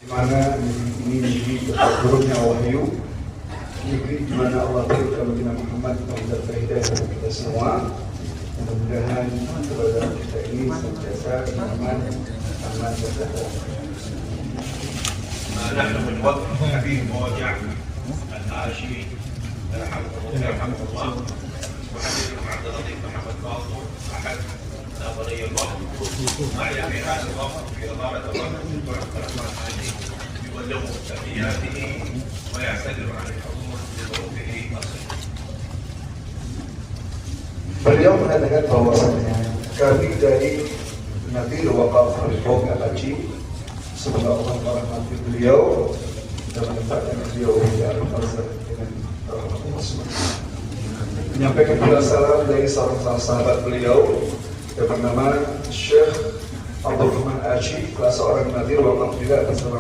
mana ini negeri turunnya wahyu, negeri di mana Allah turunkan bagi Nabi Muhammad memberikan hidayah kepada kita semua. Mudah-mudahan kepada kita ini senantiasa aman dan sejahtera. نحن من وقت حبيب مواجع العاشي رحمه الله وحبيبكم عبد اللطيف محمد باطل احد ناظري الوقت معي في هذا الوقت في اداره الوقت الدكتور عبد الرحمن حاجي يبلغ تحياته ويعتذر عن الحضور لظروفه الصحيه. Beliau mengatakan bahwasanya kami dari Nabil Waqaf Reform Al-Haji, semoga Allah merahmati beliau dan menempatkan beliau di alam barzakh dengan rahmat Allah. Menyampaikan pula salam dari salah sahabat beliau yang bernama Syekh Abdul Rahman Haji, salah seorang Nabil Waqaf juga bersama